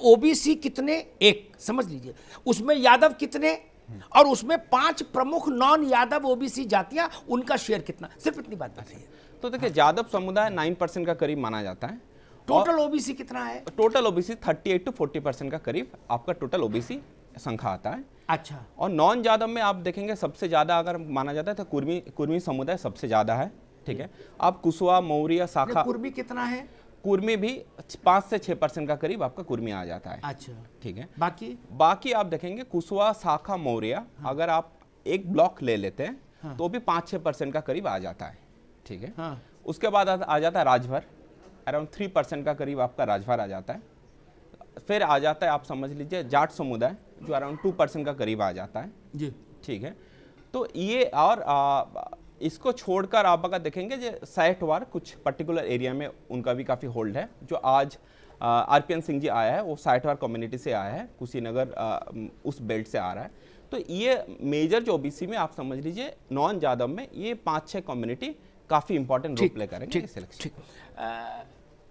OBC कितने, एक समझ लीजिए, उसमें यादव कितने, और उसमें 5 प्रमुख नॉन यादव ओबीसी जातियां, उनका शेयर कितना, सिर्फ इतनी बात बताइए। तो देखिए यादव समुदाय 9% का करीब माना जाता है। टोटल ओबीसी कितना है? टोटल ओबीसी 38 to 40% का करीब आपका टोटल ओबीसी संख्या आता है। अच्छा। और नॉन यादव में आप देखेंगे सबसे ज्यादा अगर माना जाता है तो कुर्मी समुदाय सबसे ज्यादा है, ठीक है। आप कुशवा, मौर्य, शाखा, कुर्मी कितना है? कुर्मी भी 5 से 6% का करीब आपका कुर्मी आ जाता है। अच्छा, ठीक है। बाकी आप देखेंगे कुशवा, शाखा, मौर्य, अगर आप एक ब्लॉक ले लेते हैं तो भी 5-6% का करीब आ जाता है, ठीक है। उसके बाद आ जाता है राजभर, अराउंड 3% का करीब आपका राजभर आ जाता है। फिर आ जाता है आप समझ लीजिए जाट समुदाय, जो अराउंड 2% का करीब आ जाता है जी, ठीक है। तो ये और इसको छोड़कर आप अगर देखेंगे जो सैटवार कुछ पर्टिकुलर एरिया में उनका भी काफ़ी होल्ड है। जो आज आरपीएन सिंह जी आया है वो सैटवार कम्युनिटी से आया है, कुशीनगर उस बेल्ट से आ रहा है। तो ये मेजर जो ओबीसी में आप समझ लीजिए नॉन यादव में ये 5-6 कम्युनिटी काफ़ी इंपॉर्टेंट रोल प्ले करेंगे इस इलेक्शन।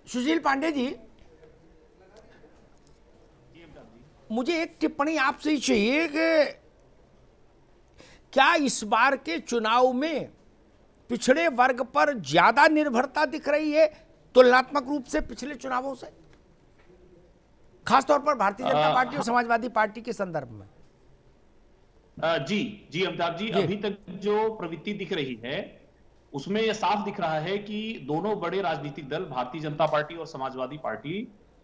सुशील पांडे जी, मुझे एक टिप्पणी आपसे ही चाहिए कि क्या इस बार के चुनाव में पिछड़े वर्ग पर ज्यादा निर्भरता दिख रही है तुलनात्मक रूप से पिछले चुनावों से, खासतौर पर भारतीय जनता पार्टी और समाजवादी पार्टी के संदर्भ में? जी अमिताभ जी, अभी तक जो प्रवृत्ति दिख रही है उसमें यह साफ दिख रहा है कि दोनों बड़े राजनीतिक दल भारतीय जनता पार्टी और समाजवादी पार्टी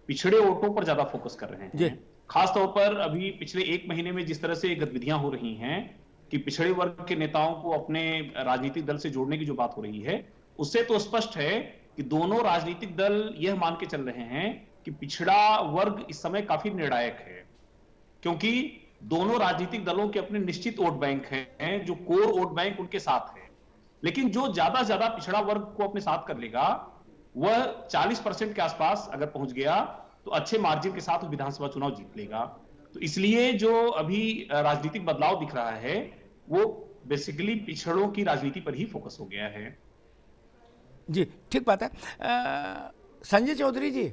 पिछड़े वोटों पर ज्यादा फोकस कर रहे हैं। खासतौर पर अभी पिछले 1 महीने में जिस तरह से गतिविधियां हो रही हैं कि पिछड़े वर्ग के नेताओं को अपने राजनीतिक दल से जोड़ने की जो बात हो रही है, उससे तो स्पष्ट है कि दोनों राजनीतिक दल यह मान के चल रहे हैं कि पिछड़ा वर्ग इस समय काफी निर्णायक है, क्योंकि दोनों राजनीतिक दलों के अपने निश्चित वोट बैंक हैं, जो कोर वोट बैंक उनके साथ है। लेकिन जो ज्यादा ज्यादा पिछड़ा वर्ग को अपने साथ कर लेगा वह 40% के आसपास अगर पहुंच गया तो अच्छे मार्जिन के साथ विधानसभा चुनाव जीत लेगा। तो इसलिए जो अभी राजनीतिक बदलाव दिख रहा है वो बेसिकली पिछड़ों की राजनीति पर ही फोकस हो गया है। जी, ठीक बात है। संजय चौधरी जी,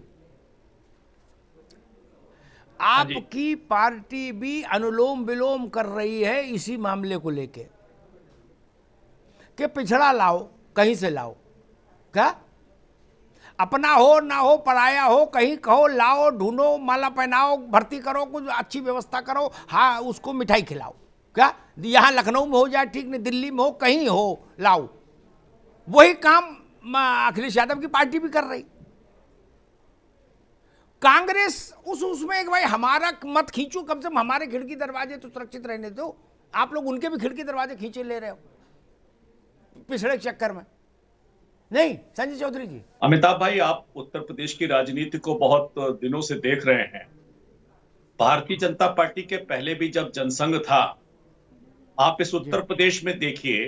आपकी पार्टी भी अनुलोम विलोम कर रही है इसी मामले को लेके कि पिछड़ा लाओ, कहीं से लाओ, क्या अपना हो ना हो, पराया हो, कहीं कहो लाओ, ढूंढो, माला पहनाओ, भर्ती करो, कुछ अच्छी व्यवस्था करो, हाँ उसको मिठाई खिलाओ, क्या यहाँ लखनऊ में हो जाए ठीक नहीं, दिल्ली में हो, कहीं हो, लाओ। वही काम अखिलेश यादव की पार्टी भी कर रही। कांग्रेस उसमें एक भाई हमारा मत खींचो, कम से कम हमारे खिड़की दरवाजे तो सुरक्षित रहने दो। आप लोग उनके भी खिड़की दरवाजे खींचे ले रहे हो पिछड़े चक्कर में। नहीं संजय चौधरी जी। अमिताभ भाई, आप उत्तर प्रदेश की राजनीति को बहुत दिनों से देख रहे हैं। भारतीय जनता पार्टी के पहले भी जब जनसंघ था, आप इस उत्तर प्रदेश में देखिए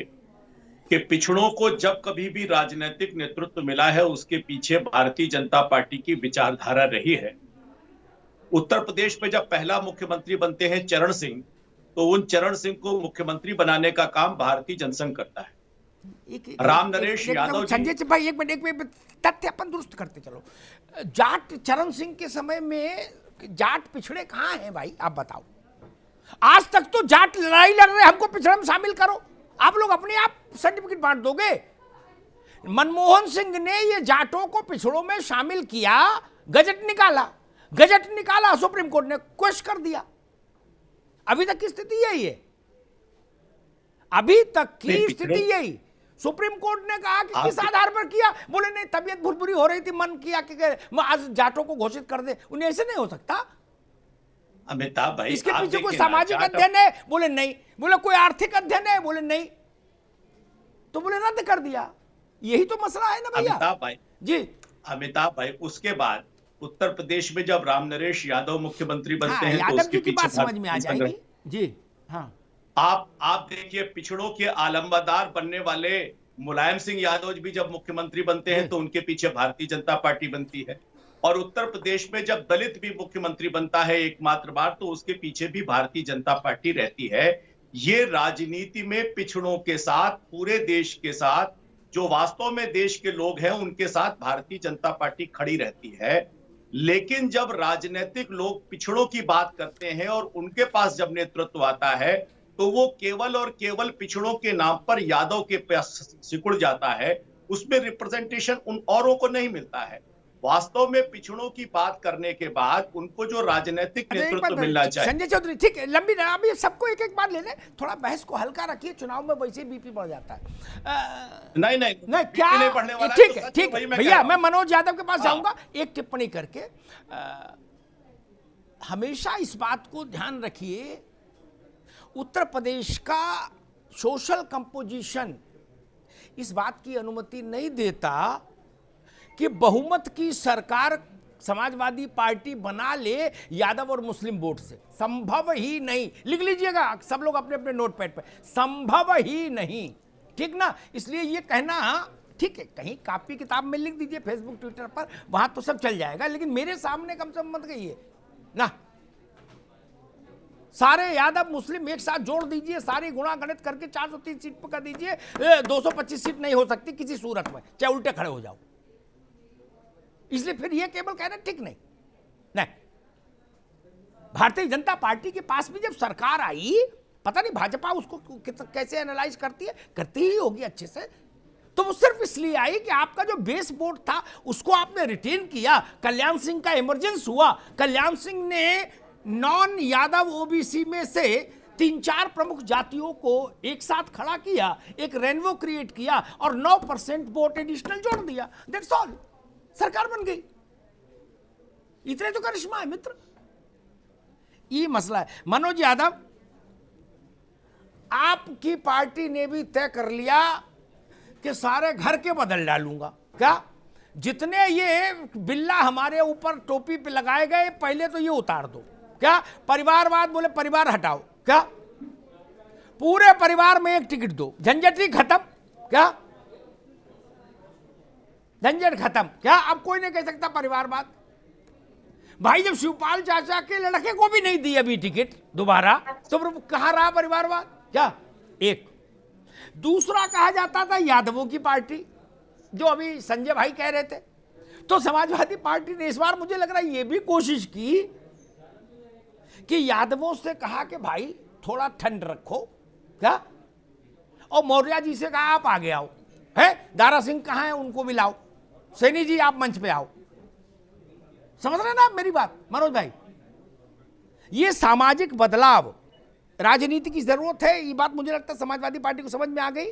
कि पिछड़ों को जब कभी भी राजनीतिक नेतृत्व मिला है उसके पीछे भारतीय जनता पार्टी की विचारधारा रही है। उत्तर प्रदेश में जब पहला मुख्यमंत्री बनते हैं चरण सिंह, तो उन चरण सिंह को मुख्यमंत्री बनाने का काम भारतीय जनसंघ करता है। राम नरेश यादव, संजय भाई एक मिनट तथ्य अपन दुरुस्त करते चलो। जाट चरण सिंह के समय में जाट पिछड़े कहाँ हैं भाई, आप बताओ। आज तक तो जाट लड़ाई लड़ रहे, हमको पिछड़े में शामिल करो। आप लोग अपने आप सर्टिफिकेट बांट दोगे। मनमोहन सिंह ने ये जाटों को पिछड़ों में शामिल किया, गजट निकाला, सुप्रीम कोर्ट ने क्वेश्चन कर दिया। अभी तक की स्थिति यही है, अभी तक की स्थिति यही। सुप्रीम कोर्ट ने कहा कि किस आधार पर किया, बोले नहीं तबीयत बहुत बुरी हो रही थी, मन किया कि आज जाटों को घोषित कर दे। उन्हें ऐसे नहीं हो सकता। अमिताभ भाई, इसके पीछे कोई सामाजिक अध्ययन है, बोले नहीं। बोले कोई आर्थिक अध्ययन है, बोले नहीं। तो बोले रद्द कर दिया। यही तो मसला है ना भैया। अमिताभ भाई जी, अमिताभ भाई, उसके बाद उत्तर प्रदेश में जब राम नरेश यादव मुख्यमंत्री बनते हैं तो उसके पीछे बात समझ में आ जाएगी। जी हाँ, आप देखिए पिछड़ों के आलमबरदार बनने वाले मुलायम सिंह यादव भी जब मुख्यमंत्री बनते हैं तो उनके पीछे भारतीय जनता पार्टी बनती है। और उत्तर प्रदेश में जब दलित भी मुख्यमंत्री बनता है एकमात्र बार, तो उसके पीछे भी भारतीय जनता पार्टी रहती है। ये राजनीति में पिछड़ों के साथ, पूरे देश के साथ, जो वास्तव में देश के लोग हैं उनके साथ भारतीय जनता पार्टी खड़ी रहती है। लेकिन जब राजनीतिक लोग पिछड़ों की बात करते हैं और उनके पास जब नेतृत्व आता है तो वो केवल और केवल पिछड़ों के नाम पर यादव के पास सिकुड़ जाता है, उसमें रिप्रेजेंटेशन उन औरों को नहीं मिलता है। वास्तव में पिछड़ों की बात करने के बाद उनको जो राजनीतिक नेतृत्व मिलना चाहिए। संजय चौधरी ठीक है, लंबी अभी सबको एक एक बार ले लें, थोड़ा बहस को हल्का रखिए, चुनाव में वैसे बीपी बढ़ जाता है। नहीं क्या नहीं पढ़ने वाला ठीक तो है, सच ठीक वही है मैं भैया, कह मैं रहा हूं। मनोज यादव के पास हाँ। जाऊंगा एक टिप्पणी करके। हमेशा इस बात को ध्यान रखिए, उत्तर प्रदेश का सोशल कंपोजिशन इस बात की अनुमति नहीं देता कि बहुमत की सरकार समाजवादी पार्टी बना ले यादव और मुस्लिम वोट से। संभव ही नहीं, लिख लीजिएगा सब लोग अपने अपने नोटपैड पे, संभव ही नहीं, ठीक ना। इसलिए ये कहना ठीक है, कहीं कॉपी किताब में लिख दीजिए, फेसबुक ट्विटर पर, वहां तो सब चल जाएगा, लेकिन मेरे सामने कम से कम मत कहिए ना। सारे यादव मुस्लिम एक साथ जोड़ दीजिए, सारी गुणा गणित करके 430 सीट पर कर दीजिए, 225 सीट नहीं हो सकती किसी सूरत में, चाहे उल्टे खड़े हो जाओ। इसलिए फिर ये केवल कहना ठीक नहीं। नहीं, भारतीय जनता पार्टी के पास भी जब सरकार आई, पता नहीं भाजपा उसको कैसे एनालाइज करती है, करती ही होगी अच्छे से, तो वो सिर्फ इसलिए आई कि आपका जो बेस वोट था उसको आपने रिटेन किया। कल्याण सिंह का इमरजेंस हुआ, कल्याण सिंह ने नॉन यादव ओबीसी में से 3-4 प्रमुख जातियों को एक साथ खड़ा किया, एक रेनबो क्रिएट किया और 9% वोट एडिशनल जोड़ दिया, दैट्स ऑल, सरकार बन गई। इतने तो करिश्मा है मित्र, ये मसला है। मनोज यादव, आपकी पार्टी ने भी तय कर लिया कि सारे घर के बदल डालूंगा। क्या जितने ये बिल्ला हमारे ऊपर टोपी पे लगाए गए, पहले तो ये उतार दो। क्या परिवारवाद, बोले परिवार हटाओ, क्या पूरे परिवार में एक टिकट दो, झंझट ही खत्म। क्या झंझट खत्म, क्या अब कोई नहीं कह सकता परिवारवाद। भाई जब शिवपाल चाचा के लड़के को भी नहीं दी अभी टिकट दोबारा, तो फिर कहां रहा परिवारवाद। क्या एक दूसरा कहा जाता था यादवों की पार्टी, जो अभी संजय भाई कह रहे थे, तो समाजवादी पार्टी ने इस बार मुझे लग रहा है ये भी कोशिश की कि यादवों से कहा कि भाई थोड़ा ठंड रखो, क्या, और मौर्य जी से कहा आप आगे आओ, है दारा सिंह कहां है उनको भी लाओ, सैनी जी आप मंच पे आओ। समझ रहे ना आप मेरी बात मनोज भाई। ये सामाजिक बदलाव, राजनीति की जरूरत है, ये बात मुझे लगता है समाजवादी पार्टी को समझ में आ गई।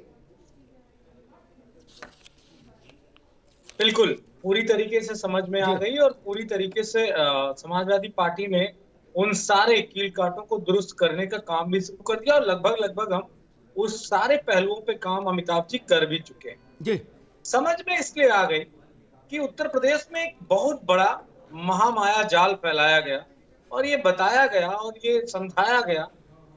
बिल्कुल पूरी तरीके से समझ में आ गई, और पूरी तरीके से समाजवादी पार्टी ने उन सारे कील कांटों को दुरुस्त करने का काम भी शुरू कर दिया, और लगभग हम उस सारे पहलुओं पे काम अमिताभ जी कर भी चुके हैं जी। समझ में इसलिए आ गई कि उत्तर प्रदेश में एक बहुत बड़ा महामाया जाल फैलाया गया, और ये बताया गया और ये समझाया गया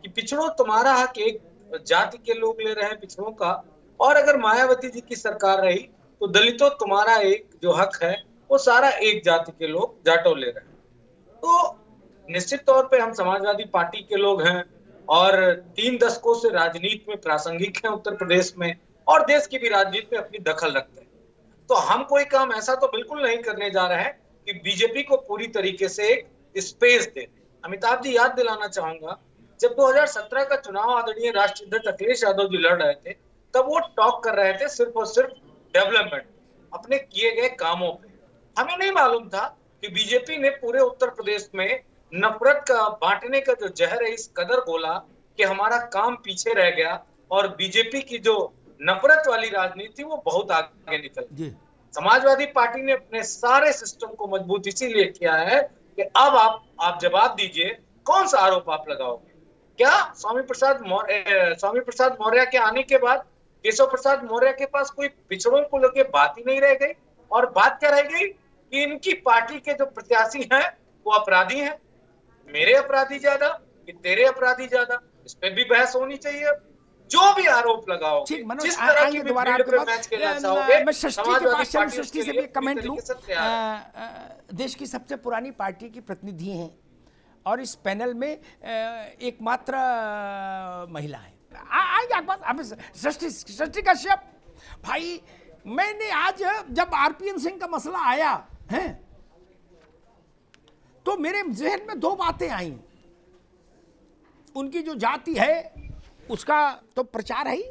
कि पिछड़ों तुम्हारा हक एक जाति के लोग ले रहे हैं पिछड़ों का, और अगर मायावती जी की सरकार रही तो दलितों तुम्हारा एक जो हक है वो सारा एक जाति के लोग जाटों ले रहे हैं। तो निश्चित तौर पे हम समाजवादी पार्टी के लोग हैं और 3 दशकों से राजनीति में प्रासंगिक हैं उत्तर प्रदेश में, और देश की भी राजनीति में अपनी दखल रखते हैं। तो हम कोई काम ऐसा तो बिल्कुल नहीं करने जा रहे हैं कि बीजेपी को पूरी तरीके से एक स्पेस दे। अमिताभ जी, याद दिलाना चाहूंगा, जब 2017 का चुनाव आदरणीय राष्ट्रीय अध्यक्ष अखिलेश यादव जी लड़ रहे थे, तब वो टॉक कर रहे थे सिर्फ और सिर्फ डेवलपमेंट, अपने किए गए कामों पे। हमें नहीं मालूम था कि बीजेपी ने पूरे उत्तर प्रदेश में नफरत का बांटने का जो जहर है इस कदर बोला कि हमारा काम पीछे रह गया, और बीजेपी की जो नफरत वाली राजनीति वो बहुत आगे निकल गई। समाजवादी पार्टी ने अपने सारे सिस्टम को मजबूत इसीलिए किया है कि अब आप जवाब दीजिए, कौन सा आरोप आप लगाओगे। क्या स्वामी प्रसाद मौर्य के आने के बाद केशव प्रसाद मौर्य के पास कोई पिछड़ों को लेकर बात ही नहीं रह गई, और बात क्या रह गई कि इनकी पार्टी के जो प्रत्याशी हैं वो अपराधी हैं, मेरे अपराधी ज्यादा कि तेरे अपराधी ज्यादा, इस पे भी बहस होनी चाहिए। जो भी आरोप लगाओ, जिस तरह की दोबारा मैच खेलना चाहोगे, मैं सृष्टि से भी कमेंट लूं। देश की सबसे पुरानी पार्टी की प्रतिनिधि हैं और इस पैनल में एकमात्र महिला है। आएंगे आपके पास। अब सृष्टि कश्यप भाई, मैंने आज जब आरपीएन सिंह का मसला आया है, तो मेरे जहन में दो बातें आई। उनकी जो जाति है उसका तो प्रचार है ही,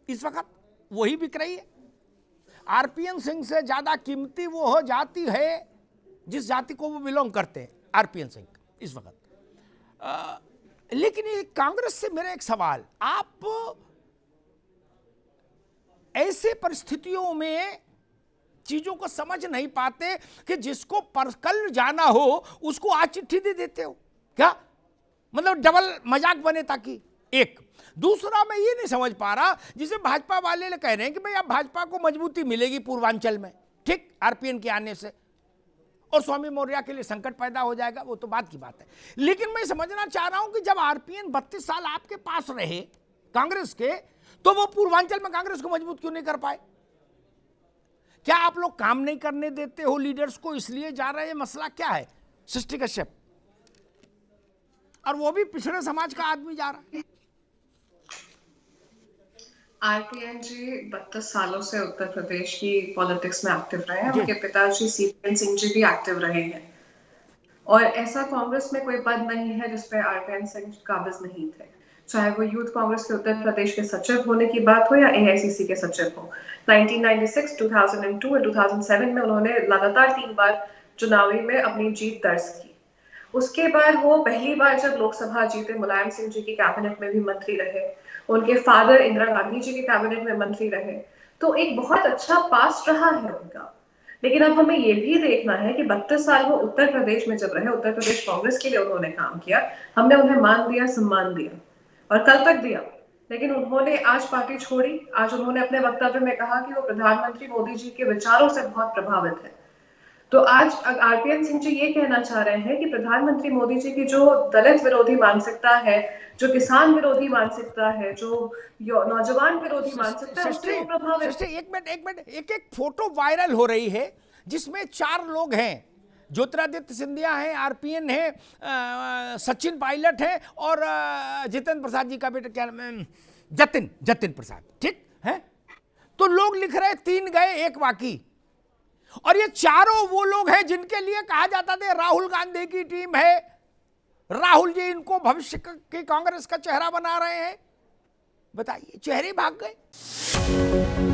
इस वक्त वही बिक रही है। आरपीएन सिंह से ज्यादा कीमती वो हो जाति है जिस जाति को वो बिलोंग करते हैं, आरपीएन सिंह इस वक्त। लेकिन ये कांग्रेस से मेरा एक सवाल, आप ऐसे परिस्थितियों में चीजों को समझ नहीं पाते कि जिसको कल जाना हो उसको आज चिट्ठी दे देते हो क्या? मतलब डबल मजाक बने ताकि। एक दूसरा मैं ये नहीं समझ पा रहा, जिसे भाजपा वाले कह रहे हैं कि भाई अब भाजपा को मजबूती मिलेगी पूर्वांचल में, ठीक, आरपीएन के आने से, और स्वामी मौर्य के लिए संकट पैदा हो जाएगा, वो तो बात की बात है। लेकिन मैं समझना चाह रहा हूं कि जब आरपीएन 32 साल आपके पास रहे कांग्रेस के, तो वो पूर्वांचल में कांग्रेस को मजबूत क्यों नहीं कर पाए? क्या आप लोग काम नहीं करने देते हो लीडर्स को, इसलिए जा रहे हैं? मसला क्या है? सृष्टि कश्यप, और वो भी पिछड़े समाज का आदमी जा रहा है। आरपीएन जी 32 सालों से उत्तर प्रदेश की पॉलिटिक्स में एक्टिव रहे हैं। उनके पिताजी सीपीएन सिंह जी भी एक्टिव रहे हैं, और ऐसा कांग्रेस में कोई पद नहीं है जिसपे आरपीएन सिंह काबिज नहीं थे, चाहे वो यूथ कांग्रेस के उत्तर प्रदेश के सचिव होने की बात हो या एआईसीसी के सचिव हो। 1996, 2002 और 2007 में उन्होंने लगातार 3 बार चुनावी में अपनी जीत दर्ज की। उसके बाद वो पहली बार जब लोकसभा जीते, मुलायम सिंह जी की कैबिनेट में भी मंत्री रहे, उनके फादर इंदिरा गांधी जी के कैबिनेट में मंत्री रहे, तो एक बहुत अच्छा पास्ट रहा है उनका। लेकिन अब हमें ये भी देखना है कि 32 साल वो उत्तर प्रदेश में जब रहे, उत्तर प्रदेश कांग्रेस के लिए उन्होंने काम किया, हमने उन्हें मान दिया, सम्मान दिया और कल तक दिया। लेकिन उन्होंने आज पार्टी छोड़ी। आज उन्होंने अपने वक्तव्य में कहा कि वो प्रधानमंत्री मोदी जी के विचारों से बहुत प्रभावित है। तो आज आरपीएन सिंह जी ये कहना चाह रहे हैं कि प्रधानमंत्री मोदी जी की जो दलित विरोधी मानसिकता है, जो किसान विरोधी मानसिकता है, जो नौजवान विरोधी मानसिकता है, उससे वो प्रभावित। एक मिनट, एक फोटो वायरल हो रही है जिसमें 4 लोग हैं, ज्योतिरादित्य सिंधिया हैं, आरपीएन है, सचिन पायलट है, और जितेंद्र प्रसाद जी का बेटा क्या नाम है, जतिन प्रसाद, ठीक है। तो लोग लिख रहे 3 गए 1 बाकी, और ये चारों वो लोग हैं जिनके लिए कहा जाता था राहुल गांधी की टीम है, राहुल जी इनको भविष्य की कांग्रेस का चेहरा बना रहे हैं। बताइए, चेहरे भाग गए।